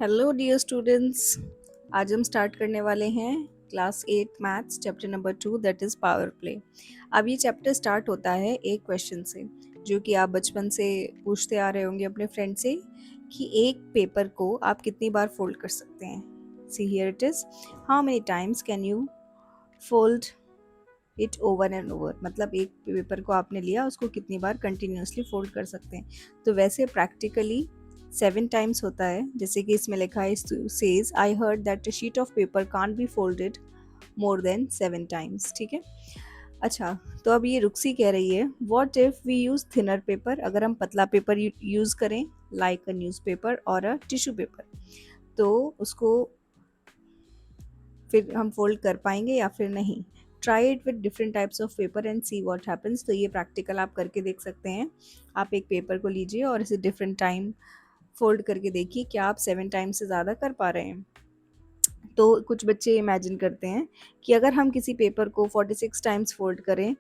Hello dear students. आज हम start करने वाले हैं class 8 maths chapter number 2 that is power play. अब ये चैप्टर स्टार्ट होता है एक क्वेश्चन से जो कि आप बचपन से पूछते आ रहे होंगे अपने फ्रेंड से कि एक पेपर को आप कितनी बार फोल्ड कर सकते हैं। See here it is, how many times can you fold it over and over. मतलब एक पेपर को आपने लिया, उसको कितनी बार कंटिन्यूसली फोल्ड कर सकते हैं। तो वैसे प्रैक्टिकली 7 टाइम्स होता है, जैसे कि इसमें लिखा है says I heard that a sheet of paper can't be folded more than 7 times. ठीक है। अच्छा, तो अब ये रुक्सी कह रही है what if we use thinner paper. अगर हम पतला पेपर यूज करें लाइक अ न्यूज़पेपर और अ टिश्यू पेपर, तो उसको फिर हम फोल्ड कर पाएंगे या फिर नहीं। Try it with different types of paper and see what happens. तो ये प्रैक्टिकल आप करके देख सकते हैं। आप एक पेपर को लीजिए और इसे डिफरेंट टाइम फोल्ड करके देखिए क्या आप 7 टाइम्स से ज़्यादा कर पा रहे हैं। तो कुछ बच्चे इमेजिन करते हैं कि अगर हम किसी पेपर को 46 टाइम्स फोल्ड करें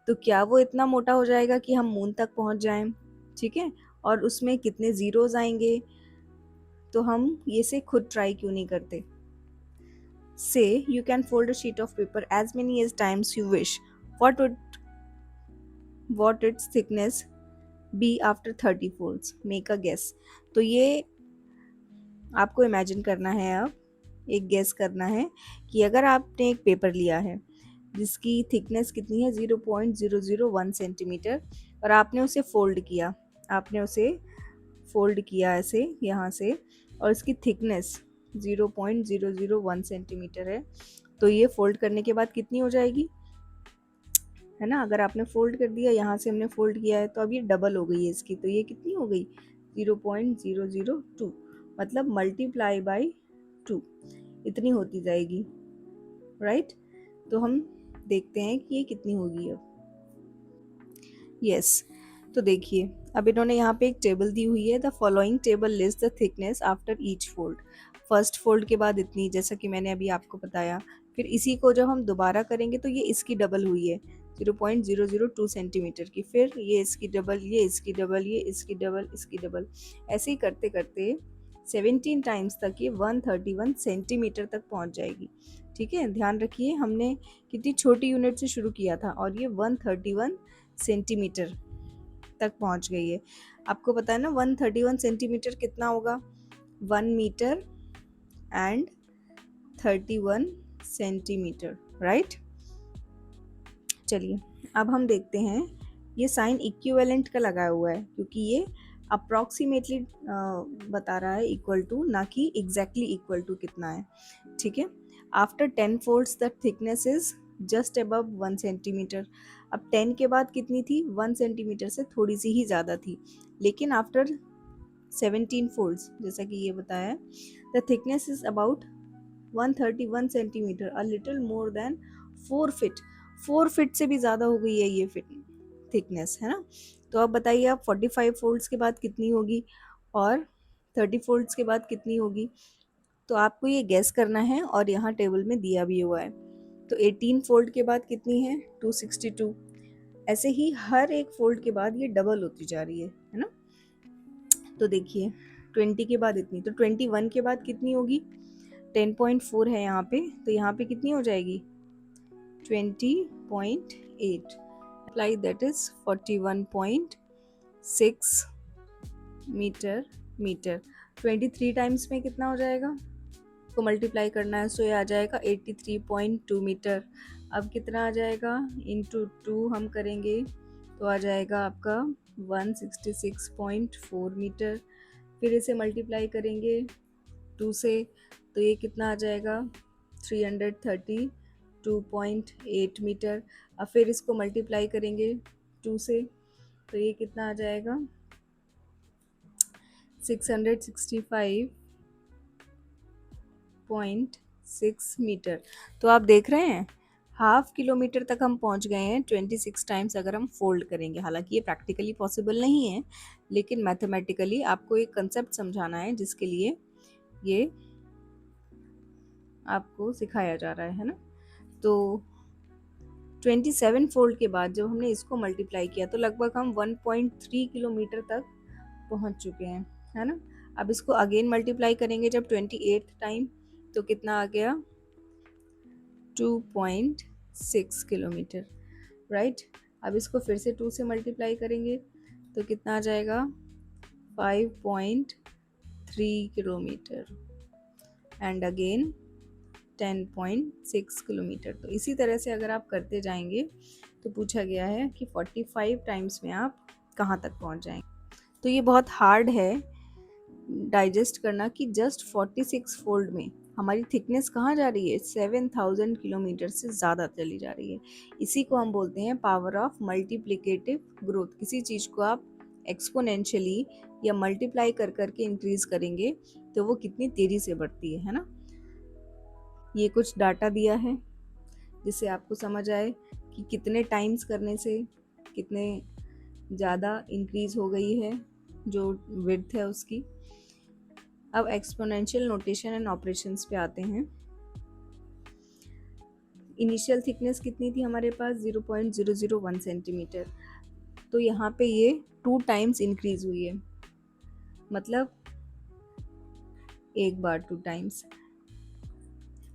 तो क्या वो इतना मोटा हो जाएगा कि हम मून तक पहुंच जाएं। ठीक है। और उसमें कितने ज़ीरोज़ आएंगे। तो हम ये से खुद ट्राई क्यों नहीं करते। Say you can fold a sheet of paper as many as times you wish. What would what its thickness be after 30 folds? Make a guess. तो ये आपको इमेजिन करना है, अब एक गेस करना है कि अगर आपने एक पेपर लिया है जिसकी थिकनेस कितनी है 0.001 सेंटीमीटर और आपने उसे फोल्ड किया ऐसे यहाँ से, और इसकी थिकनेस 0.001 सेंटीमीटर है। तो ये फोल्ड करने के बाद कितनी हो जाएगी, है ना। अगर आपने फोल्ड कर दिया, यहाँ से हमने फोल्ड किया है, तो अब ये डबल हो गई है इसकी। तो ये कितनी हो गई 0.002, मतलब मल्टीप्लाई बाई 2 इतनी होती जाएगी। राइट। तो हम देखते हैं कि ये कितनी होगी अब। यस। तो देखिए, अब इन्होंने यहाँ पे एक टेबल दी हुई है। The following table list the thickness after each fold. First fold के बाद इतनी, जैसा कि मैंने अभी आपको बताया। फिर इसी को जब हम दोबारा करेंगे तो ये इसकी डबल हुई है 0.002 सेंटीमीटर की। फिर ये इसकी डबल, ये इसकी डबल, ये इसकी डबल, इसकी डबल, ऐसे ही करते करते 17 टाइम्स तक ये 131 सेंटीमीटर तक पहुंच जाएगी। ठीक है। ध्यान रखिए, हमने कितनी छोटी यूनिट से शुरू किया था और ये 131 सेंटीमीटर तक पहुंच गई है। आपको पता है ना 131 सेंटीमीटर कितना होगा, 1 मीटर एंड 31 सेंटीमीटर। राइट। चलिए, अब हम देखते हैं। ये साइन इक्विवेलेंट का लगाया हुआ है क्योंकि ये अप्रॉक्सीमेटली बता रहा है इक्वल टू, ना कि एग्जैक्टली इक्वल टू कितना है। ठीक है। After 10 folds the thickness is just above 1 centimetre. अब 10 के बाद कितनी थी, 1 सेंटीमीटर से थोड़ी सी ही ज़्यादा थी। लेकिन आफ्टर 17 फोल्ड्स, जैसा कि ये बताया है, the thickness is about 131 centimetre, a little more than 4 feet. 4 feet से भी ज़्यादा हो गई है ये थिकनेस, है ना। तो अब बताइए, आप 45 फोल्ड्स के बाद कितनी होगी और 30 फोल्ड्स के बाद कितनी होगी। तो आपको ये गैस करना है और यहाँ टेबल में दिया भी हुआ है। तो 18 फोल्ड के बाद कितनी है 262। ऐसे ही हर एक फोल्ड के बाद ये डबल होती जा रही है ना। तो देखिए, 20 के बाद इतनी, तो 21 के बाद कितनी होगी, 10.4 है यहाँ पे, तो यहाँ पे कितनी हो जाएगी 20.8, apply that is 41.6 metre. 23 times में कितना हो जाएगा, को मल्टीप्लाई करना है, सो ये आ जाएगा 83.2 मीटर। अब कितना आ जाएगा, इंटू 2 हम करेंगे तो आ जाएगा आपका 166.4 मीटर। फिर इसे मल्टीप्लाई करेंगे 2 से, तो ये कितना आ जाएगा 332.8 मीटर। अब फिर इसको मल्टीप्लाई करेंगे 2 से, तो ये कितना आ जाएगा 665.6 मीटर। तो आप देख रहे हैं, हाफ किलोमीटर तक हम पहुंच गए हैं 26 टाइम्स अगर हम फोल्ड करेंगे। हालांकि ये प्रैक्टिकली पॉसिबल नहीं है, लेकिन मैथमेटिकली आपको एक कंसेप्ट समझाना है जिसके लिए ये आपको सिखाया जा रहा है ना। तो 27 फोल्ड के बाद जब हमने इसको मल्टीप्लाई किया तो लगभग हम 1.3 किलोमीटर तक पहुंच चुके हैं, है ना। अब इसको अगेन मल्टीप्लाई करेंगे जब 28th टाइम, तो कितना आ गया 2.6 किलोमीटर, राइट। अब इसको फिर से 2 से मल्टीप्लाई करेंगे तो कितना आ जाएगा 5.3 किलोमीटर एंड अगेन 10.6 किलोमीटर। तो इसी तरह से अगर आप करते जाएंगे तो पूछा गया है कि 45 टाइम्स में आप कहाँ तक पहुँच जाएंगे। तो ये बहुत हार्ड है डाइजेस्ट करना कि जस्ट 46 फोल्ड में हमारी थिकनेस कहाँ जा रही है, 7000 किलोमीटर से ज़्यादा चली जा रही है। इसी को हम बोलते हैं पावर ऑफ मल्टीप्लिकेटिव ग्रोथ। किसी चीज़ को आप एक्सपोनेंशियली या मल्टीप्लाई कर करके इंक्रीज करेंगे तो वो कितनी तेज़ी से बढ़ती है ना। ये कुछ डाटा दिया है जिससे आपको समझ आए कि कितने टाइम्स करने से कितने ज़्यादा इंक्रीज हो गई है जो विड्थ है उसकी। अब एक्सपोनेंशियल नोटेशन एंड ऑपरेशंस पे आते हैं। इनिशियल थिकनेस कितनी थी हमारे पास 0.001 सेंटीमीटर, तो यहाँ पे ये 2 टाइम्स इंक्रीज हुई है, मतलब एक बार 2 टाइम्स।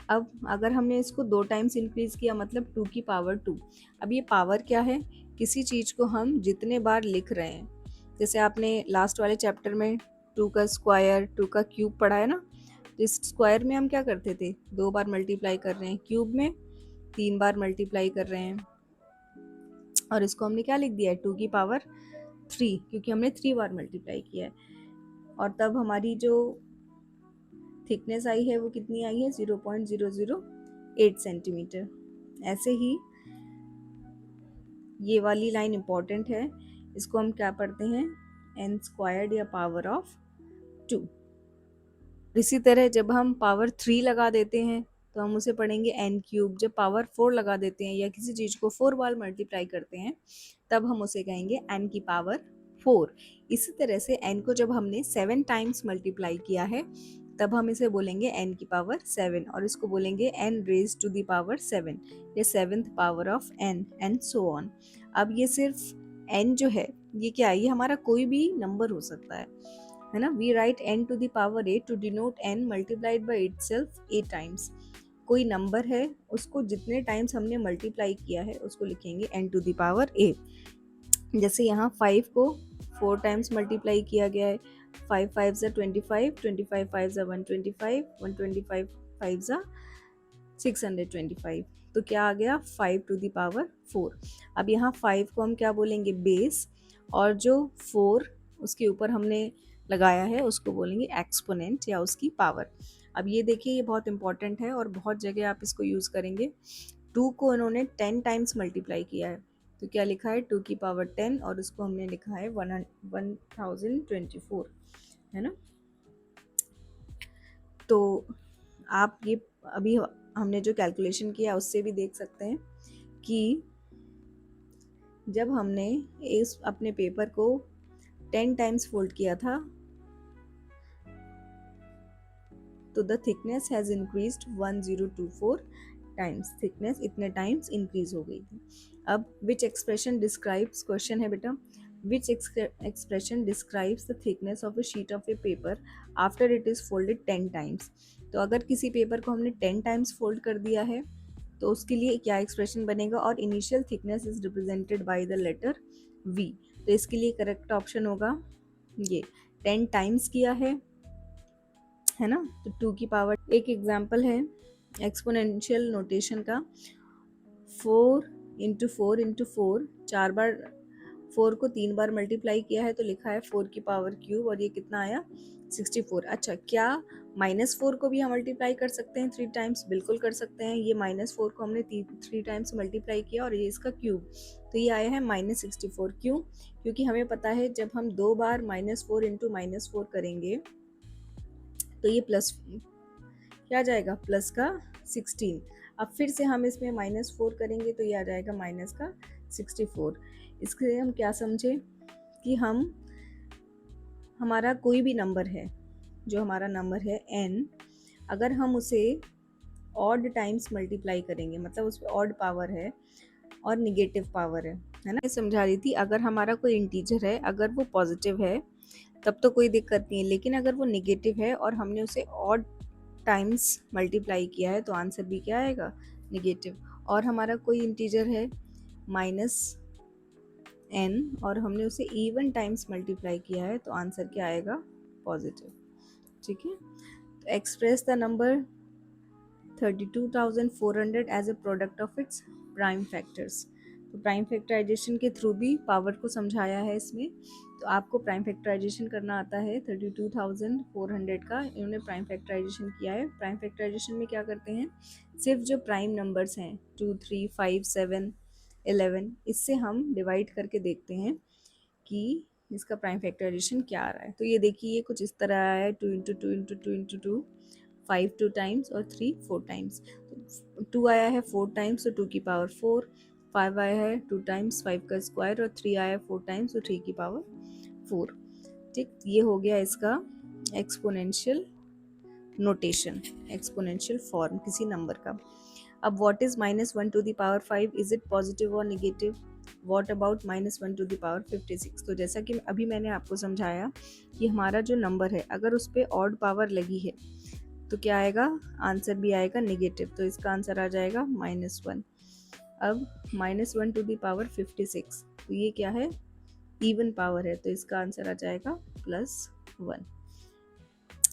अब अगर हमने इसको 2 टाइम्स इंक्रीज किया मतलब 2 की पावर 2। अब ये पावर क्या है, किसी चीज़ को हम जितने बार लिख रहे हैं, जैसे आपने लास्ट वाले चैप्टर में 2 का स्क्वायर 2 का क्यूब पढ़ा है ना, तो इस स्क्वायर में हम क्या करते थे 2 बार मल्टीप्लाई कर रहे हैं, क्यूब में 3 बार मल्टीप्लाई कर रहे हैं, और इसको हमने क्या लिख दिया है 2 की पावर 3, क्योंकि हमने 3 बार मल्टीप्लाई किया है। और तब हमारी जो थिकनेस आई है वो कितनी आई है 0.008 सेंटीमीटर। ऐसे ही ये वाली लाइन इम्पॉर्टेंट है, इसको हम क्या पढ़ते हैं n स्क्वायर्ड या पावर ऑफ 2। इसी तरह जब हम पावर 3 लगा देते हैं तो हम उसे पढ़ेंगे n क्यूब। जब पावर 4 लगा देते हैं या किसी चीज़ को 4 बार मल्टीप्लाई करते हैं तब हम उसे कहेंगे n की पावर 4। इसी तरह से n को जब हमने 7 टाइम्स मल्टीप्लाई किया है तब हम इसे बोलेंगे n की पावर 7, और इसको बोलेंगे n raise to the power 7 या 7th power of n and so on. अब ये सिर्फ n जो है ये क्या है, ये हमारा कोई भी नंबर हो सकता है ना। We write n to the power 8 to denote n multiplied by itself 8 times. कोई नंबर है उसको जितने टाइम्स हमने मल्टीप्लाई किया है उसको लिखेंगे n टू द पावर 8। जैसे यहाँ 5 को 4 टाइम्स मल्टीप्लाई किया गया है, 5 5 ज़ा 25, 25 5 ज़ा 125, 125 5 ज़ा 625, तो क्या आ गया 5 टू द पावर 4। अब यहाँ 5 को हम क्या बोलेंगे बेस, और जो 4 उसके ऊपर हमने लगाया है उसको बोलेंगे एक्सपोनेंट या उसकी पावर। अब ये देखिए ये बहुत इंपॉर्टेंट है और बहुत जगह आप इसको यूज़ करेंगे। 2 को उन्होंने 10 टाइम्स मल्टीप्लाई किया है तो क्या लिखा है 2 की पावर 10, और उसको हमने लिखा है 1024, है ना। तो आप ये अभी हमने जो कैलकुलेशन किया उससे भी देख सकते हैं कि जब हमने इस अपने पेपर को 10 टाइम्स फोल्ड किया था तो the thickness has increased 1024 times, thickness इतने टाइम्स इंक्रीज हो गई थी। अब विच एक्सप्रेशन डिस्क्राइब्स, क्वेश्चन है बेटा, which expression describes the thickness of a sheet of a paper after it is folded 10 times. तो अगर किसी पेपर को हमने 10 टाइम्स फोल्ड कर दिया है तो उसके लिए क्या एक्सप्रेशन बनेगा, और initial thickness is represented by the letter v। तो इसके लिए करेक्ट ऑप्शन होगा ये 10 टाइम्स किया है ना, तो 2 की पावर। एक एग्जांपल है एक्सपोनेंशियल नोटेशन का, 4 इंटू 4 इंटू 4, 4 बार 4 को 3 बार मल्टीप्लाई किया है तो लिखा है 4 की पावर क्यूब, और ये कितना आया 64। अच्छा, क्या -4 को भी हम मल्टीप्लाई कर सकते हैं 3 टाइम्स? बिल्कुल कर सकते हैं। ये -4 को हमने 3 टाइम्स मल्टीप्लाई किया और ये इसका क्यूब, तो ये आया है -64। क्यों? क्योंकि हमें पता है जब हम 2 बार -4 इंटू -4 करेंगे तो ये प्लस क्या आ जाएगा प्लस का 16। अब फिर से हम इसमें -4 करेंगे तो ये आ जाएगा माइनस का 64। इसके हम क्या समझे कि हमारा कोई भी नंबर है, जो हमारा नंबर है n, अगर हम उसे ऑड टाइम्स मल्टीप्लाई करेंगे, मतलब उस पर ऑड पावर है और निगेटिव पावर है ना। मैं समझा रही थी अगर हमारा कोई इंटीजर है, अगर वो पॉजिटिव है तब तो कोई दिक्कत नहीं है, लेकिन अगर वो नेगेटिव है और हमने उसे ऑड टाइम्स मल्टीप्लाई किया है तो आंसर भी क्या आएगा, नेगेटिव। और हमारा कोई इंटीजर है माइनस n और हमने उसे इवन टाइम्स मल्टीप्लाई किया है तो आंसर क्या आएगा, पॉजिटिव। ठीक है, तो express the number 32,400 as a product of its prime factors. तो प्राइम फैक्टराइजेशन के थ्रू भी पावर को समझाया है इसमें। तो आपको प्राइम फैक्टराइजेशन करना आता है 32,400 का, इन्होंने प्राइम फैक्टराइजेशन किया है। प्राइम फैक्टराइजेशन में क्या करते हैं, सिर्फ जो प्राइम नंबर्स हैं 2, 3, 5, 7, 11, इससे हम डिवाइड करके देखते हैं कि इसका प्राइम फैक्टराइजेशन क्या आ रहा है। तो ये देखिए, ये कुछ इस तरह आया है, 2 इंटू 2 इंटू 2 इंटू 2, 5 2 टाइम्स और 3 4 टाइम्स। तो 2 आया है 4 टाइम्स तो 2 की पावर 4, 5 आया है 2 टाइम्स 5 का स्क्वायर, और 3 आया है 4 टाइम्स तो 3 की पावर 4। ठीक, ये हो गया इसका एक्सपोनेंशियल नोटेशन, एक्सपोनेंशियल फॉर्म किसी नंबर का। अब what is -1 to the power 5, is it positive और negative? What about -1 to the power 56? तो जैसा कि अभी मैंने आपको समझाया कि हमारा जो नंबर है अगर उस पर ऑड पावर लगी है तो क्या आएगा, आंसर भी आएगा नेगेटिव, तो इसका आंसर आ जाएगा -1। अब -1 टू द पावर 56, तो ये क्या है, इवन पावर है, तो इसका आंसर आ जाएगा +1।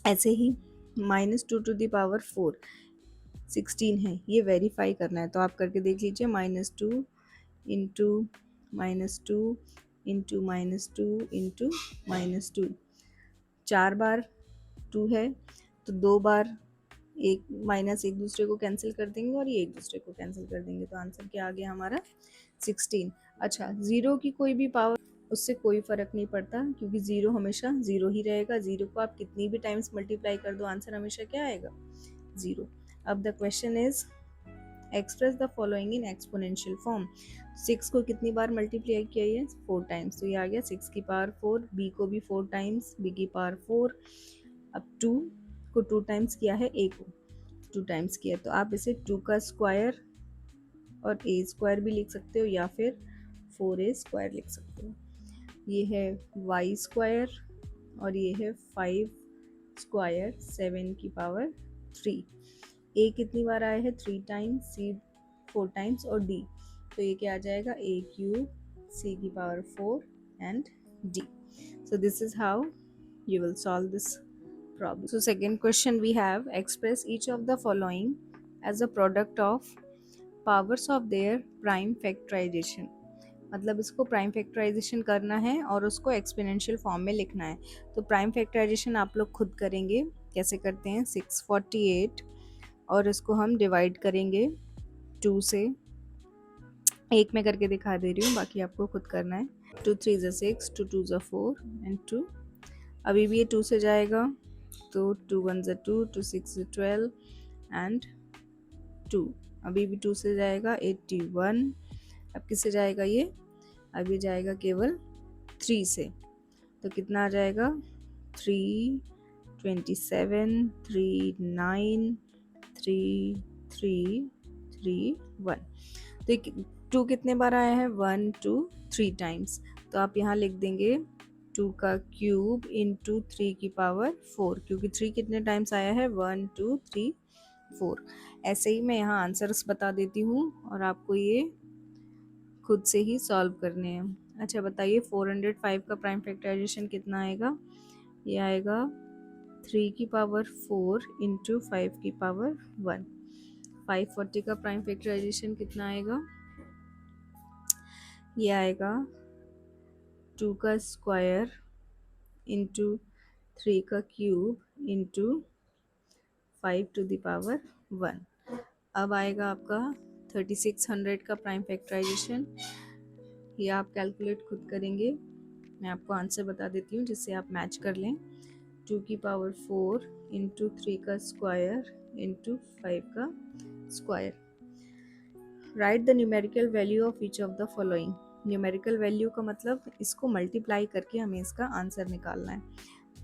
ऐसे ही -2 टू द पावर 4 16 है, ये वेरीफाई करना है, तो आप करके देख लीजिए, -2 इंटू -2 इंटू -2 इंटू -2, 4 बार 2 है तो 2 बार एक माइनस एक दूसरे को कैंसिल कर देंगे और ये एक दूसरे को कैंसिल कर देंगे, तो आंसर क्या आ गया हमारा 16। अच्छा, ज़ीरो की कोई भी पावर, उससे कोई फ़र्क नहीं पड़ता क्योंकि ज़ीरो हमेशा ज़ीरो ही रहेगा। ज़ीरो को आप कितनी भी टाइम्स मल्टीप्लाई कर दो, आंसर हमेशा क्या आएगा, ज़ीरो। अब the question is express the following in exponential form. 6 को कितनी बार मल्टीप्लाई किया है, 4 टाइम्स, तो ये आ गया 6 की पावर 4। बी को भी 4 टाइम्स, बी की पावर 4। अब 2 को 2 टाइम्स किया है, ए को 2 टाइम्स किया, तो आप इसे 2 का स्क्वायर और ए स्क्वायर भी लिख सकते हो या फिर 4a स्क्वायर लिख सकते हो। ये है वाई स्क्वायर और ये है 5 स्क्वायर 7 की पावर 3। ए कितनी बार आया है, 3 टाइम्स, सी 4 टाइम्स और डी, तो ये क्या आ जाएगा, ए क्यूब सी की power 4 and D. So this is how you will solve this problem. So second question we have, express each of the following as a product of powers of their prime factorization। मतलब इसको prime factorisation करना है और उसको exponential form में लिखना है। तो प्राइम फैक्टराइजेशन आप लोग खुद करेंगे, कैसे करते हैं, 648 और इसको हम डिवाइड करेंगे 2 से। एक में करके दिखा दे रही हूँ, बाकी आपको खुद करना है। 2 3 ज़ा 6, 2 2 ज़ा 4 एंड 2। अभी भी ये 2 से जाएगा तो 2 1 ज़ा 2, 2 6 ज़ा 12 एंड 2। अभी भी 2 से जाएगा 81। अब किससे जाएगा ये, अभी जाएगा केवल 3 से, तो कितना आ जाएगा, 3 27 3 9 3 3 3 1। तो 2 कितने बार आया है, 1 2 3 टाइम्स, तो आप यहाँ लिख देंगे 2 का क्यूब इंटू 3 की पावर 4, क्योंकि 3 कितने टाइम्स आया है, 1 2 3 4। ऐसे ही मैं यहाँ आंसर्स बता देती हूँ और आपको ये खुद से ही सॉल्व करने हैं। अच्छा बताइए, 405 का प्राइम फैक्टराइजेशन कितना आएगा, ये आएगा 3 की पावर 4 इंटू 5 की पावर 1। 540 का प्राइम फैक्टराइजेशन कितना आएगा, ये आएगा 2 का स्क्वायर इंटू 3 का cube into 5 to the power 1। अब आएगा आपका 3600 का प्राइम फैक्टराइजेशन, ये आप कैलकुलेट खुद करेंगे, मैं आपको आंसर बता देती हूँ जिससे आप मैच कर लें। 2 की पावर 4 इंटू 3 का स्क्वायर इंटू 5 का square. Right the numerical value of each of the following. Numerical value का मतलब इसको मल्टीप्लाई करके हमें इसका आंसर निकालना है।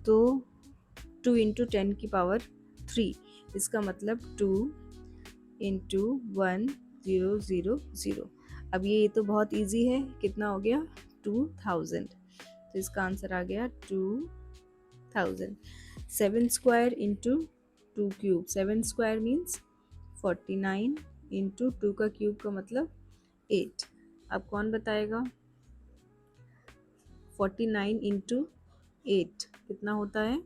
तो 2 इंटू 10 की पावर 3, इसका मतलब 2 इंटू 1 0 0 0। अब ये तो बहुत इजी है, कितना हो गया, 2000, तो इसका आंसर आ गया 2000। 1000. 7 square into 2 cube, 7 square means 49 into 2 का क्यूब का मतलब 8. अब कौन बताएगा? 49 इंटू 8 कितना होता है?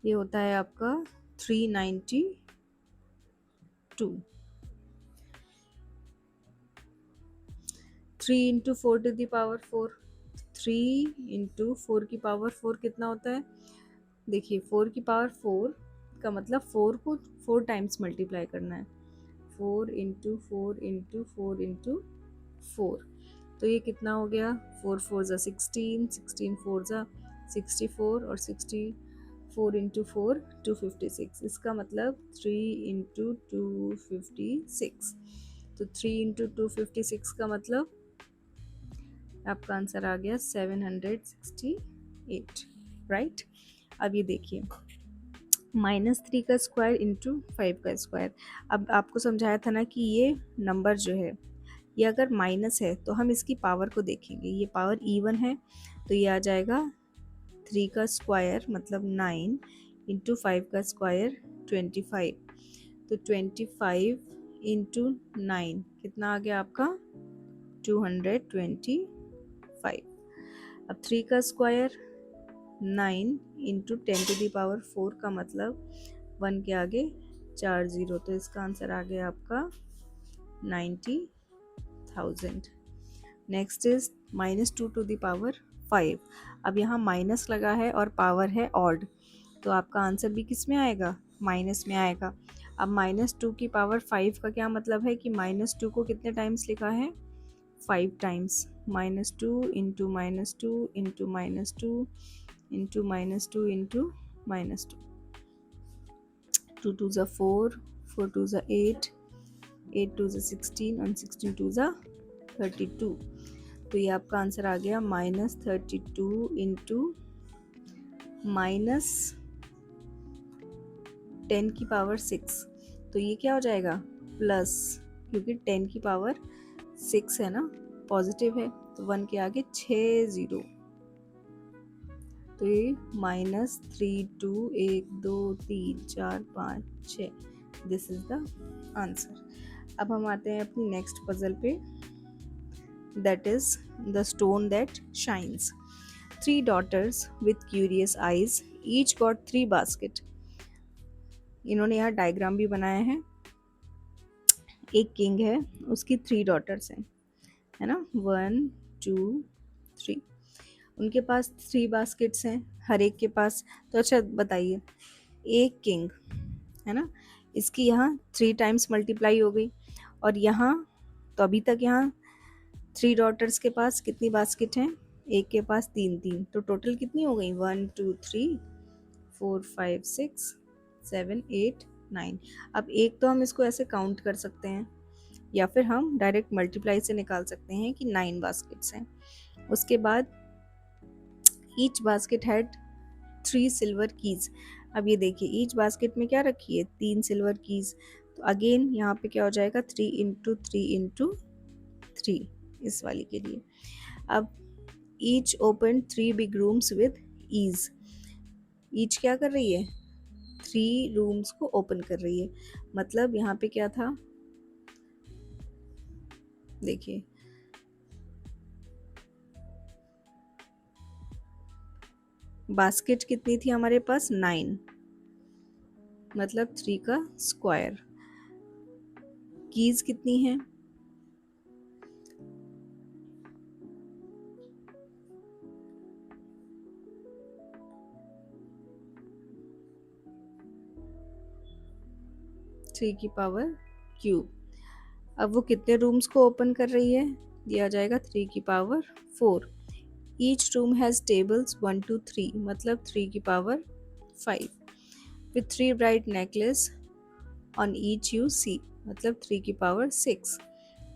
ये होता है आपका 392. 3 into 4 to the power 4, 3 into 4 की पावर 4 कितना होता है? देखिए 4 की पावर 4 का मतलब 4 को 4 टाइम्स मल्टीप्लाई करना है. 4 इंटू 4 इंटू 4 इंटू 4, तो ये कितना हो गया? 4 4 ज़ा 16, 16 4 ज़ा 64 और 64 इंटू 4 256. इसका मतलब 3 इंटू 256. तो 3 इंटू 256 का मतलब आपका आंसर आ गया 768. राइट. अब ये देखिए -3 का स्क्वायर इंटू 5 का स्क्वायर. अब आपको समझाया था ना कि ये नंबर जो है ये अगर माइनस है तो हम इसकी पावर को देखेंगे. ये पावर इवन है तो ये आ जाएगा 3 का स्क्वायर मतलब 9 इंटू 5 का स्क्वायर 25. तो 25 इंटू 9 कितना आ गया आपका? 225. अब 3 का square 9 into 10 to the power 4 का मतलब 1 के आगे 4 0, तो इसका आंसर आ गया आपका 90,000. Next is -2 to the power 5. अब यहाँ माइनस लगा है और पावर है ऑड, तो आपका आंसर भी किस में आएगा? माइनस में आएगा. अब -2 की पावर 5 का क्या मतलब है कि -2 को कितने टाइम्स लिखा है? 5 times. -2 into -2 into -2 into -2 into -2. 2 2 ज़ा 4, 4 2 ज़ा 8, 8 2 ज़ा 16 और 16 2 ज़ा 32. तो ये आपका आंसर आ गया -32 इंटू -10 की पावर 6. तो ये क्या हो जाएगा? प्लस, क्योंकि 10 की पावर 6 है ना, पॉजिटिव है, तो 1 के आगे 6 0. तो ये -3 2 1 2 3 4 5 6. This is the answer. अब हम आते हैं अपनी नेक्स्ट पजल पे. That is the stone that shines. 3 daughters with curious eyes each got 3 basket. इन्होंने यहाँ डायग्राम भी बनाया है. एक किंग है, उसकी 3 daughters हैं, है ना, 1 2 3. उनके पास 3 बास्केट्स हैं हर एक के पास. तो अच्छा बताइए, एक किंग है ना, इसकी यहाँ 3 टाइम्स मल्टीप्लाई हो गई, और यहाँ तो अभी तक यहाँ 3 डॉटर्स के पास कितनी बास्केट हैं? एक के पास 3 3, तो टोटल कितनी हो गई? 1 2 3 4 5 6 7 8 9. अब एक तो हम इसको ऐसे काउंट कर सकते हैं, या फिर हम डायरेक्ट मल्टीप्लाई से निकाल सकते हैं कि 9 बास्केट्स हैं. उसके बाद each basket had 3 silver keys. अब ये देखिए ईच बास्केट में क्या रखी है? 3 सिल्वर कीज. तो अगेन यहाँ पे क्या हो जाएगा? 3 इंटू 3 इंटू 3 इस वाली के लिए. अब each open 3 big rooms with ease. Each क्या कर रही है? 3 रूम्स को ओपन कर रही है. मतलब यहाँ पे क्या था? देखिए बास्केट कितनी थी हमारे पास? 9, मतलब 3 का स्क्वायर. कीज कितनी है? थ्री की पावर क्यूब. अब वो कितने रूम्स को ओपन कर रही है? दिया जाएगा 3 की power 4. Each room has tables 1 2 3, मतलब 3 की power 5. With 3 bright necklace on each you see, मतलब 3 की power 6.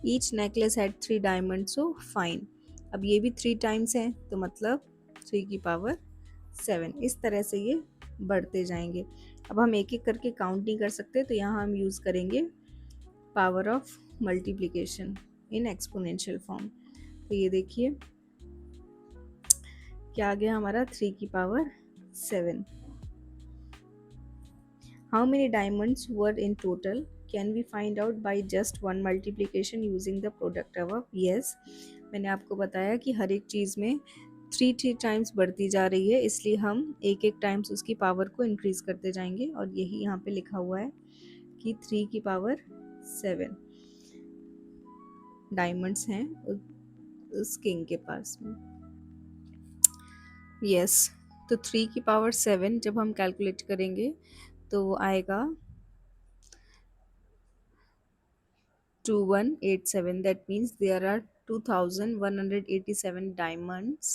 Each necklace had 3 diamond so fine. अब ये भी 3 टाइम्स हैं, तो मतलब 3 की पावर 7. इस तरह से ये बढ़ते जाएंगे. अब हम एक एक करके काउंट नहीं कर सकते, तो यहाँ हम यूज़ करेंगे power of multiplication in exponential form. तो ये देखिए क्या आ गया हमारा? 3 की power 7. How many diamonds were in total? Can we find out by just one multiplication using the product above? Yes, मैंने आपको बताया कि हर एक चीज़ में थ्री थ्री टाइम्स बढ़ती जा रही है, इसलिए हम एक एक टाइम्स उसकी पावर को इंक्रीज करते जाएंगे, और यही यहाँ पे लिखा हुआ है कि 3 की पावर 7 डायमंड्स हैं उस किंग के पास में। यस, तो 3 की पावर 7 जब हम कैलकुलेट करेंगे तो वो आएगा 2187. That means there are 2187 diamonds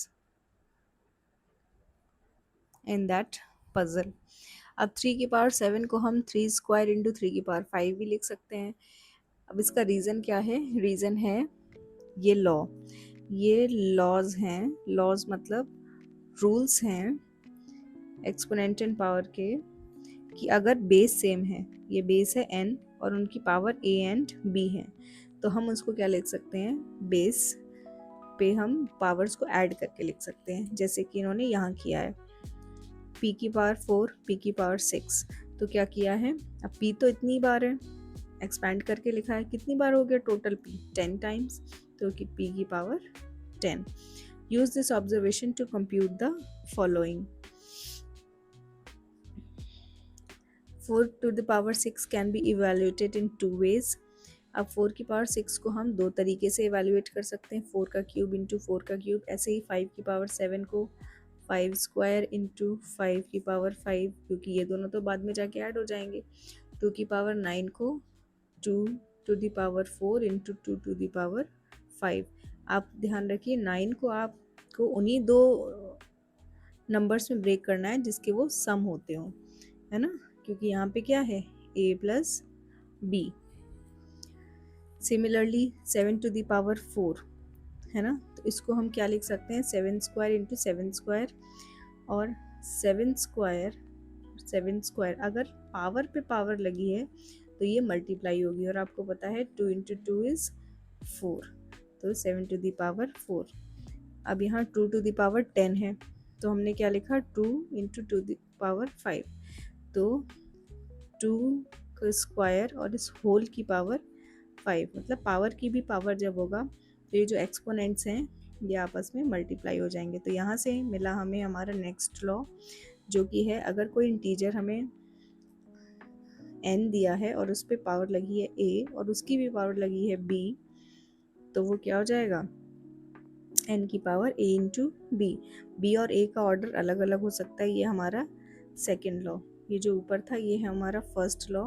in that puzzle. अब 3 की पावर 7 को हम 3 स्क्वायर इंटू 3 की पावर 5 भी लिख सकते हैं। अब इसका रीज़न क्या है? रीज़न है ये लॉ, ये लॉज हैं, लॉज मतलब रूल्स हैं एक्सपोनेंशियल पावर के, कि अगर बेस सेम है, ये बेस है n और उनकी पावर a एंड b है, तो हम उसको क्या लिख सकते हैं? बेस पे हम पावर्स को ऐड करके लिख सकते हैं, जैसे कि इन्होंने यहाँ किया है p की पावर 4, p की पावर 6। तो क्या किया है, अब p तो इतनी बार है, एक्सपैंड करके लिखा है, कितनी बार हो गया टोटल p? 10 टाइम्स, तो कि p की power 10। Use this observation to compute the following. 4 to the power 6 can be evaluated in two ways. अब 4 की पावर 6 को हम दो तरीके से इवेल्युएट कर सकते हैं, 4 का क्यूब इंटू 4 का क्यूब। ऐसे ही 5 की पावर 7 को 5 स्क्वायर इंटू 5 की पावर 5, क्योंकि ये दोनों तो बाद में जाके ऐड हो जाएंगे। 2 की पावर 9 को 2 to the power 4 into 2 to the power 5। आप ध्यान रखिए 9 को आपको उन्हीं दो नंबर्स में ब्रेक करना है जिसके वो सम होते हों, है ना, क्योंकि यहाँ पे क्या है a plus b. Similarly 7 to the power 4 है ना, तो इसको हम क्या लिख सकते हैं? 7 स्क्वायर इंटू 7 स्क्वायर, और 7 स्क्वायर अगर पावर पे पावर लगी है तो ये मल्टीप्लाई होगी, और आपको पता है 2 इंटू 2 इज़ 4, तो 7 टू द पावर 4। अब यहाँ 2 टू द पावर 10 है, तो हमने क्या लिखा? 2 इंटू 2 द पावर 5, तो 2 का स्क्वायर और इस होल की पावर 5, मतलब पावर की भी पावर जब होगा तो ये जो एक्सपोनेंट्स हैं ये आपस में मल्टीप्लाई हो जाएंगे। तो यहाँ से मिला हमें हमारा नेक्स्ट लॉ, जो कि है अगर कोई इंटीजर हमें n दिया है और उस पर पावर लगी है a और उसकी भी पावर लगी है b, तो वो क्या हो जाएगा? n की power a into b. b और a का ऑर्डर अलग अलग हो सकता है, ये हमारा सेकेंड लॉ। ये जो ऊपर था ये है हमारा फर्स्ट लॉ,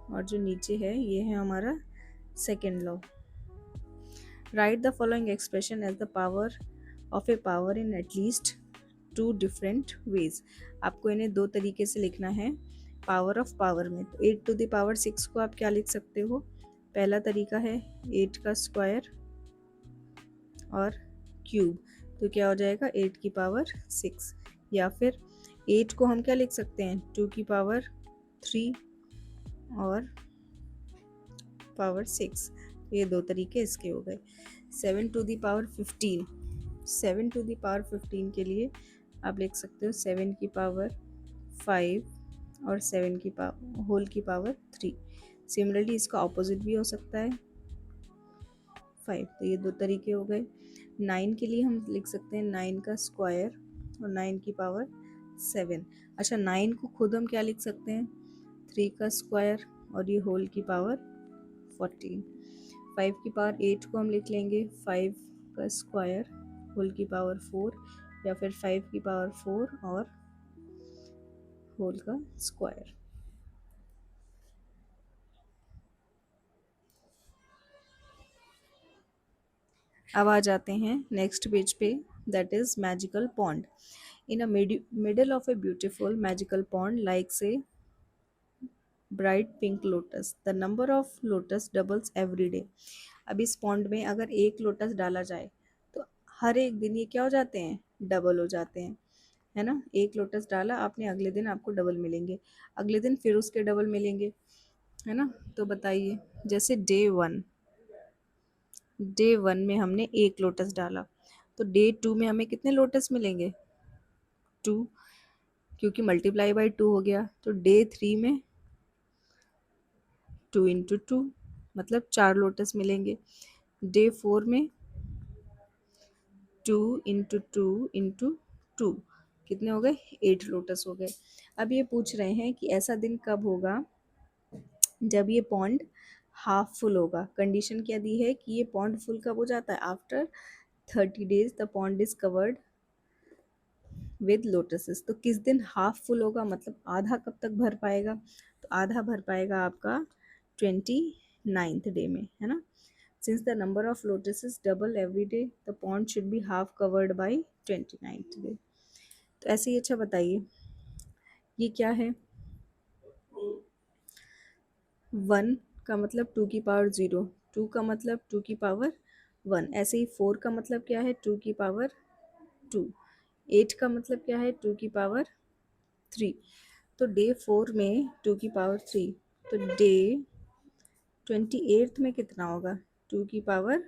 और जो नीचे है ये है हमारा second law. Write the following expression as the power of a power in at least two different ways. आपको इन्हें दो तरीके से लिखना है पावर ऑफ पावर में। तो 8 टू द पावर 6 को आप क्या लिख सकते हो? पहला तरीका है 8 का स्क्वायर और क्यूब, तो क्या हो जाएगा? 8 की पावर 6। या फिर 8 को हम क्या लिख सकते हैं? 2 की पावर 3 और पावर 6, ये दो तरीके इसके हो गए। 7 to the power 15, 7 to the power 15 के लिए आप लिख सकते हो 7 की पावर 5 और 7 की पावर होल की पावर 3। सिमिलरली इसका ऑपोजिट भी हो सकता है 5, तो ये दो तरीके हो गए। 9 के लिए हम लिख सकते हैं 9 का स्क्वायर और 9 की पावर 7। अच्छा, 9 को खुद हम क्या लिख सकते हैं? 3 का स्क्वायर और ये होल की पावर 14। 5 की पावर 8 को हम लिख लेंगे 5 का स्क्वायर होल की पावर 4, या फिर 5 की पावर 4 और होल का स्क्वायर। अब आ जाते हैं नेक्स्ट पेज पे, that is magical pond. In a middle of a beautiful magical pond like say bright pink lotus, the number of lotus doubles every day. अब इस पॉन्ड में अगर एक लोटस डाला जाए तो हर एक दिन ये क्या हो जाते हैं? डबल हो जाते हैं, है ना। एक लोटस डाला आपने, अगले दिन आपको डबल मिलेंगे, अगले दिन फिर उसके डबल मिलेंगे, है ना। तो बताइए, जैसे डे वन में हमने एक लोटस डाला, तो डे 2 में हमें कितने लोटस मिलेंगे? 2, क्योंकि मल्टीप्लाई बाई 2 हो गया, तो डे 3 में 2 इंटू 2 मतलब 4 लोटस मिलेंगे। डे 4 में 2 इंटू 2 इंटू 2 कितने हो गए, 8 लोटस हो गए। अब ये पूछ रहे हैं कि ऐसा दिन कब होगा जब ये पॉन्ड हाफ फुल होगा। कंडीशन क्या दी है कि ये पॉन्ड फुल कब हो जाता है, after 30 days the pond is covered with lotuses. तो किस दिन हाफ फुल होगा, मतलब आधा कब तक भर पाएगा, तो आधा भर पाएगा आपका 29th डे में, है ना। Since the number of lotuses double every day the pond should be half covered by 29th day. तो ऐसे ही अच्छा बताइए ये क्या है। 1 का मतलब 2 की पावर 0, 2 का मतलब 2 की पावर 1, ऐसे ही 4 का मतलब क्या है 2 की पावर 2, 8 का मतलब क्या है 2 की पावर 3। तो डे 4 में 2 की पावर 3, तो डे 28th में कितना होगा, 2 की पावर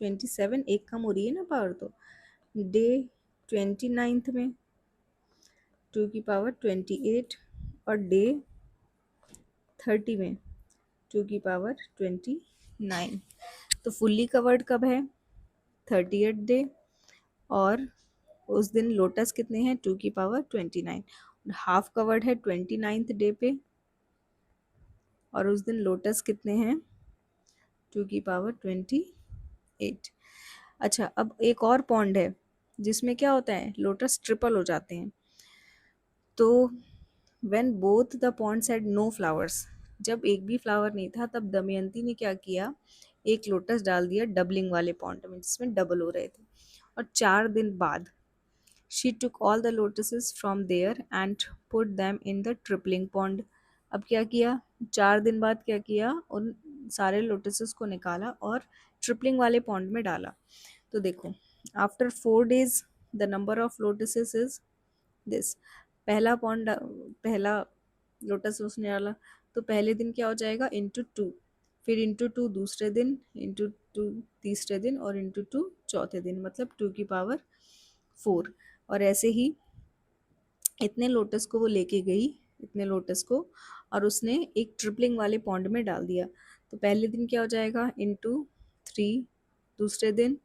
27, एक कम हो रही है ना पावर, तो डे 29th में 2 की पावर 28 और डे 30 में 2 की पावर 29। तो फुल्ली कवर्ड कब है, 30th डे, और उस दिन लोटस कितने हैं 2 की पावर 29, और हाफ कवर्ड है 29th डे पे, और उस दिन लोटस कितने हैं 2 की पावर 28। अच्छा, अब एक और पॉन्ड है जिसमें क्या होता है लोटस ट्रिपल हो जाते हैं। तो when both the ponds had no flowers, जब एक भी फ्लावर नहीं था तब दमयंती ने क्या किया, एक लोटस डाल दिया डबलिंग वाले पॉन्ड में जिसमें डबल हो रहे थे, और 4 दिन बाद she took all the lotuses from there and put them in the tripling pond. अब क्या किया, 4 दिन बाद क्या किया, उन सारे लोटसेस को निकाला और ट्रिपलिंग वाले पॉन्ड में डाला। तो देखो, after 4 days the number of lotuses is this. पहला पॉन्ड, पहला लोटस उसने डाला, तो पहले दिन क्या हो जाएगा इंटू 2, फिर इंटू 2 दूसरे दिन, इंटू 2 तीसरे दिन, और इंटू 2 चौथे दिन, मतलब 2 की पावर 4। और ऐसे ही इतने लोटस को वो लेके गई, इतने लोटस को, और उसने एक ट्रिपलिंग वाले पॉन्ड में डाल दिया। तो पहले दिन क्या हो जाएगा इंटू 3, दूसरे दिन,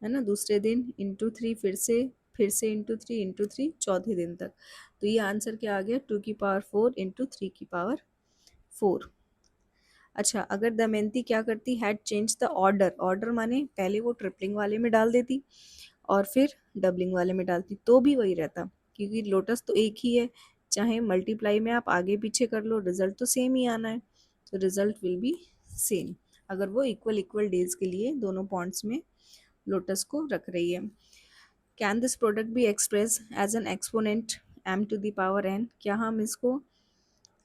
है ना, दूसरे दिन इंटू 3, फिर से इंटू थ्री चौथे दिन तक। तो ये आंसर क्या आ गया, 2 की पावर 4 इंटू 3 की पावर 4। अच्छा, अगर दमयंती क्या करती, had change the order, order माने पहले वो ट्रिपलिंग वाले में डाल देती और फिर डबलिंग वाले में डालती, तो भी वही रहता, क्योंकि लोटस तो एक ही है, चाहे मल्टीप्लाई में आप आगे पीछे कर लो रिजल्ट तो सेम ही आना है। तो रिजल्ट विल बी सेम अगर वो इक्वल इक्वल डेज के लिए दोनों पॉइंट्स में लोटस को रख रही है। Can this product be express as an exponent m to the power n, क्या हम इसको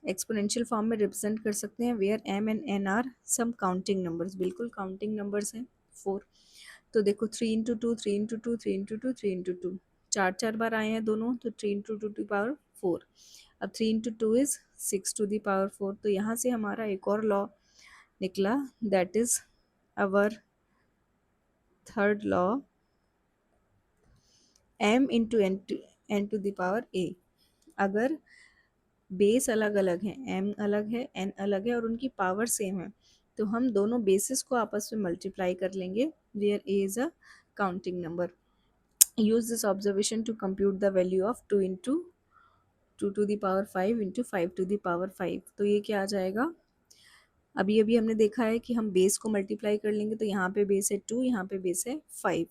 एक्सपोनेंशियल फॉर्म में रिप्रेजेंट कर सकते हैं, where m and n are some counting numbers, बिल्कुल काउंटिंग नंबर्स हैं 4। तो देखो 3 इंटू 2, 3 इंटू 2, 3 इंटू 2, 3 इंटू 2, चार चार बार आए हैं दोनों, तो 3 इंटू 2 टू पावर 4। अब 3 into 2 is 6 to the power 4। तो यहाँ से हमारा एक और लॉ निकला, that is our third law, m into n to the power a। अगर बेस अलग अलग है, m अलग है, n अलग है, और उनकी पावर सेम है, तो हम दोनों बेसिस को आपस में मल्टीप्लाई कर लेंगे, where a is a counting number. use this observation to compute the value of 2 into 2 to the power 5 into 5 to the power 5। तो ये क्या आ जाएगा, अभी अभी हमने देखा है कि हम बेस को मल्टीप्लाई कर लेंगे, तो यहाँ पे बेस है 2, यहाँ पे बेस है 5,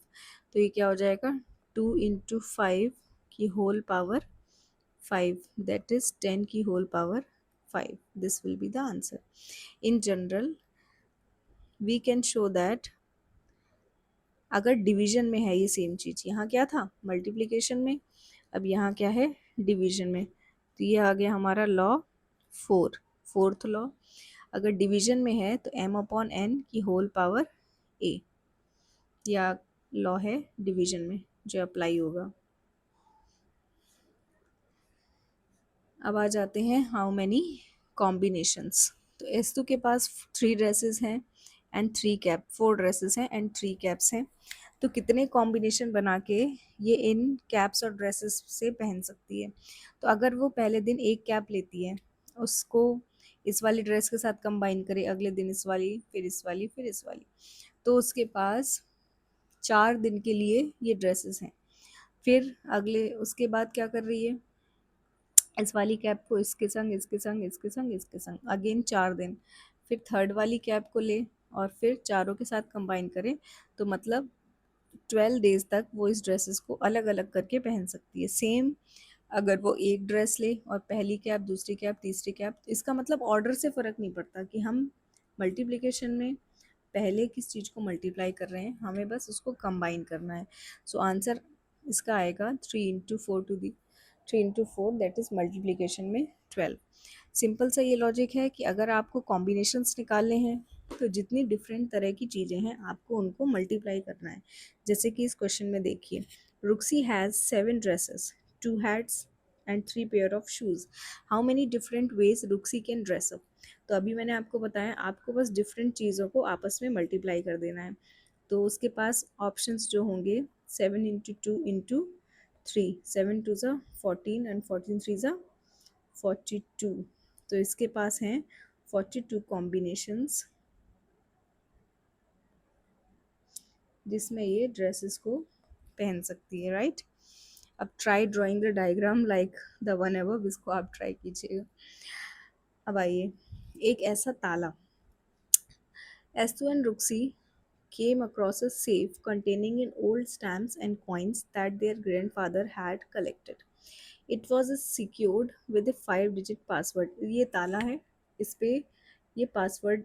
तो ये क्या हो जाएगा 2 इंटू 5 की होल पावर 5, दैट इज 10 की whole power 5। This will be the answer. In general we can show that अगर डिवीजन में है ये सेम चीज़, यहाँ क्या था मल्टीप्लिकेशन में, अब यहाँ क्या है डिवीजन में, तो ये आ गया हमारा लॉ 4, फोर्थ लॉ। अगर डिवीजन में है तो m अपॉन n की होल पावर a, या लॉ है डिवीजन में जो अप्लाई होगा। अब आ जाते हैं हाउ मैनी कॉम्बिनेशंस। तो S2 के पास 3 ड्रेसेस हैं एंड 3 कैप, 4 ड्रेसेस हैं एंड 3 कैप्स हैं। तो कितने कॉम्बिनेशन बना के ये इन कैप्स और ड्रेसेस से पहन सकती है। तो अगर वो पहले दिन एक कैप लेती है, उसको इस वाली ड्रेस के साथ कंबाइन करे, अगले दिन इस वाली, फिर इस वाली, फिर इस वाली, तो उसके पास 4 दिन के लिए ये ड्रेसेस हैं। फिर अगले उसके बाद क्या कर रही है, इस वाली कैप को इसके संग, इसके संग, इसके संग, इसके संग, अगेन 4 दिन, फिर थर्ड वाली कैप को ले और फिर चारों के साथ कंबाइन करें, तो मतलब 12 डेज तक वो इस ड्रेसेस को अलग अलग करके पहन सकती है। सेम अगर वो एक ड्रेस ले और पहली कैप, दूसरी कैप, तीसरी कैप, तो इसका मतलब ऑर्डर से फ़र्क नहीं पड़ता कि हम मल्टीप्लिकेशन में पहले किस चीज़ को मल्टीप्लाई कर रहे हैं, हमें बस उसको कंबाइन करना है। सो आंसर इसका आएगा 3 इंटू 4 दैट इज़ मल्टीप्लिकेशन में 12। सिंपल सा ये लॉजिक है कि अगर आपको कॉम्बिनेशंस निकालने हैं तो जितनी डिफरेंट तरह की चीज़ें हैं आपको उनको मल्टीप्लाई करना है। जैसे कि इस क्वेश्चन में देखिए, Roxy has 7 dresses, 2 hats and 3 pair of shoes. How many different ways Roxy can dress up. तो अभी मैंने आपको बताया, आपको बस डिफरेंट चीज़ों को आपस में मल्टीप्लाई कर देना है। तो उसके पास ऑप्शंस जो होंगे, 7 इंटू 2 इंटू 3, 7 2 ज़ा 14 एंड 14 3 ज़ा 42। तो इसके पास हैं 42 कॉम्बिनेशंस जिसमें ये ड्रेसेस को पहन सकती है, राइट। अब try drawing the diagram like the one above, इसको आप ट्राई कीजिएगा। अब आइए, एक ऐसा ताला, एस्तु and रुक्सी came across a safe containing in old stamps and coins that their grandfather had collected. It was secured with a 5 digit password. ये ताला है, इस पे ये पासवर्ड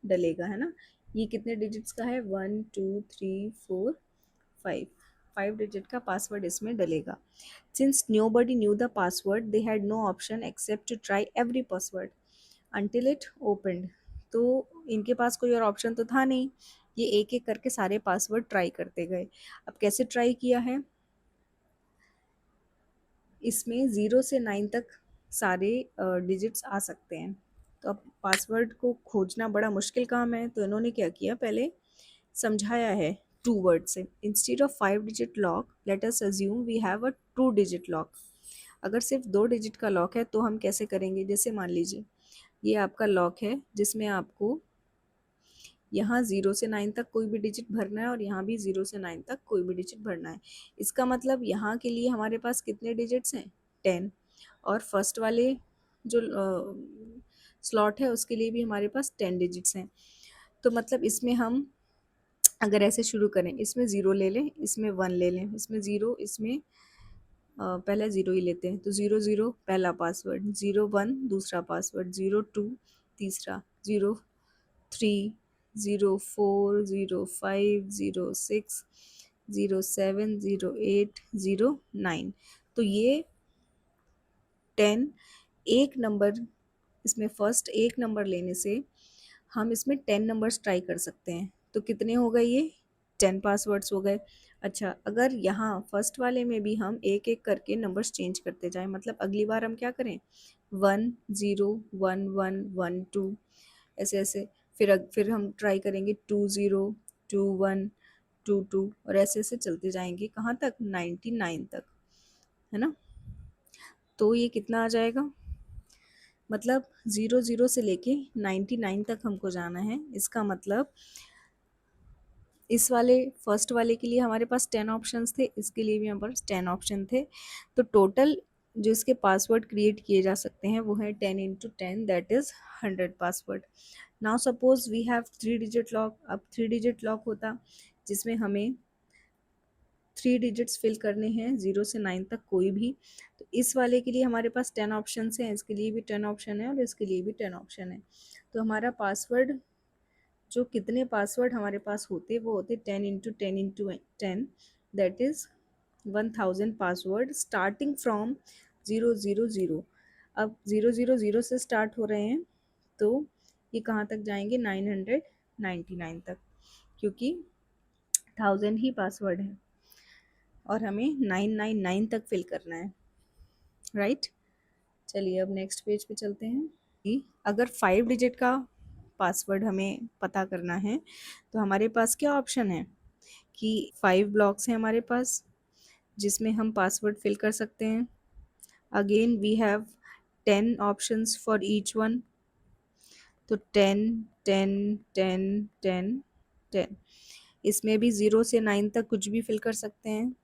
डलेगा, है ना। ये कितने डिजिट्स का है, 1 2 3 4 5, 5 डिजिट का पासवर्ड इसमें डलेगा। Since nobody knew the password, they had no option except to try every password until it opened. तो इनके पास कोई और ऑप्शन तो था नहीं, ये एक एक करके सारे पासवर्ड ट्राई करते गए। अब कैसे ट्राई किया है, इसमें 0 से 9 तक सारे डिजिट्स आ सकते हैं। तो अब पासवर्ड को खोजना बड़ा मुश्किल काम है, तो इन्होंने क्या किया, पहले समझाया है 2 वर्ड से। Instead of 5 digit lock, let us assume we have a 2 digit lock. अगर सिर्फ 2 डिजिट का लॉक है तो हम कैसे करेंगे, जैसे मान लीजिए ये आपका लॉक है जिसमें आपको यहाँ 0 से 9 तक कोई भी डिजिट भरना है और यहाँ भी 0 से 9 तक कोई भी डिजिट भरना है। इसका मतलब यहाँ के लिए हमारे पास कितने डिजिट्स हैं, 10। और फर्स्ट वाले जो स्लॉट है उसके लिए भी हमारे पास 10 डिजिट्स हैं। तो मतलब इसमें हम अगर ऐसे शुरू करें, इसमें 0 ले लें, इसमें 1 ले लें, इसमें 0, इसमें पहले 0 ही लेते हैं, तो 0 0 पहला पासवर्ड, 0 1 दूसरा पासवर्ड, 0 2 तीसरा, 0 3 0 4 0 5 0 6 0 7 0 8 0 9। तो ये 10 एक नंबर, इसमें फर्स्ट एक नंबर लेने से हम इसमें 10 नंबर्स ट्राई कर सकते हैं। तो कितने हो गए, ये 10 पासवर्ड्स हो गए। अच्छा, अगर यहाँ फर्स्ट वाले में भी हम एक एक करके नंबर्स चेंज करते जाएं, मतलब अगली बार हम क्या करें, 1 0 1 1 1 2, ऐसे ऐसे, फिर हम ट्राई करेंगे 2 0 2 1 2 2, और ऐसे ऐसे चलते जाएंगे कहाँ तक, 99 तक, है ना। तो ये कितना आ जाएगा, मतलब 0 0 से लेके 99 तक हमको जाना है। इसका मतलब इस वाले फर्स्ट वाले के लिए हमारे पास 10 ऑप्शंस थे, इसके लिए भी हमारे पास 10 ऑप्शन थे। तो टोटल जो इसके पासवर्ड क्रिएट किए जा सकते हैं वो है 10 × 10 that is 100 password. Now suppose we have 3 digit lock. अब 3 डिजिट लॉक होता जिसमें हमें 3 डिजिट्स फिल करने हैं 0 से 9 तक कोई भी। तो इस वाले के लिए हमारे पास 10 ऑप्शन हैं, इसके लिए भी 10 ऑप्शन है और इसके लिए भी 10 ऑप्शन है। तो हमारा पासवर्ड, जो कितने पासवर्ड हमारे पास होते वो होते 10 × 10 × 10 that is 1000 password starting from 0 0 0। अब 0 0 0 से स्टार्ट हो रहे हैं, तो ये कहाँ तक जाएंगे, 999 तक, क्योंकि 1000 ही पासवर्ड है और हमें 999 तक फिल करना है, राइट। चलिए अब नेक्स्ट पेज पे चलते हैं। अगर 5 डिजिट का पासवर्ड हमें पता करना है तो हमारे पास क्या ऑप्शन है, कि 5 ब्लॉक्स हैं हमारे पास जिसमें हम पासवर्ड फिल कर सकते हैं। Again we have 10 options for each one. तो 10 10 10 10 10। इसमें भी 0 से 9 तक कुछ भी फिल कर सकते हैं,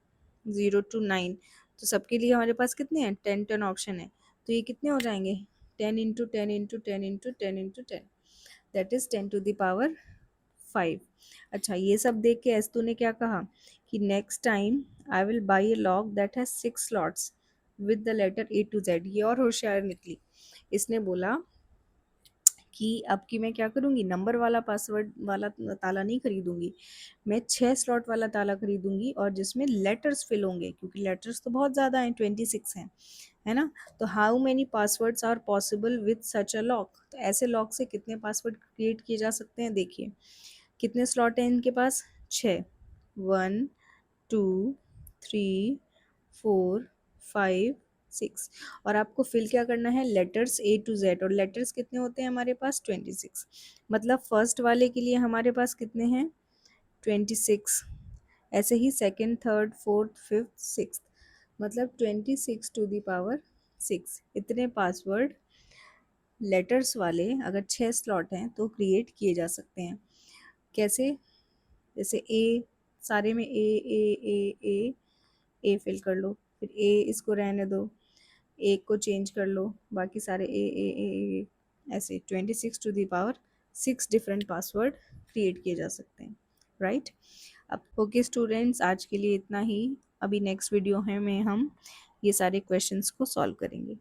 0 to 9। तो सबके लिए हमारे पास कितने हैं, 10 ऑप्शन है। तो ये कितने हो जाएंगे, 10 into 10 into 10 into 10 into 10, that is 10⁵। अच्छा, ये सब देख के एस्तु ने क्या कहा कि next time I will buy a lock that has 6 slots with the letter A to Z। ये और होशियार निकली। इसने बोला कि अब की मैं क्या करूँगी, नंबर वाला पासवर्ड वाला ताला नहीं खरीदूंगी, मैं 6 स्लॉट वाला ताला खरीदूंगी और जिसमें लेटर्स फिल होंगे, क्योंकि लेटर्स तो बहुत ज़्यादा हैं, 26 हैं, है ना। तो how many passwords are possible with such a lock. तो ऐसे लॉक से कितने पासवर्ड क्रिएट किए जा सकते हैं, देखिए कितने स्लॉट हैं इनके पास, 6। 1 2 3 4 5 6। और आपको फिल क्या करना है, लेटर्स A to Z। और लेटर्स कितने होते हैं हमारे पास, 26। मतलब फर्स्ट वाले के लिए हमारे पास कितने हैं, 26। ऐसे ही second, third, fourth, fifth, sixth, मतलब 26⁶ इतने पासवर्ड लेटर्स वाले अगर 6 स्लॉट हैं तो क्रिएट किए जा सकते हैं। कैसे, जैसे ए, सारे में ए फिल कर लो, फिर ए इसको रहने दो, एक को चेंज कर लो, बाकी सारे ए। ऐसे 26⁶ डिफरेंट पासवर्ड क्रिएट किए जा सकते हैं, राइट। अब ओके स्टूडेंट्स, आज के लिए इतना ही। अभी नेक्स्ट वीडियो है में हम ये सारे क्वेश्चंस को सॉल्व करेंगे।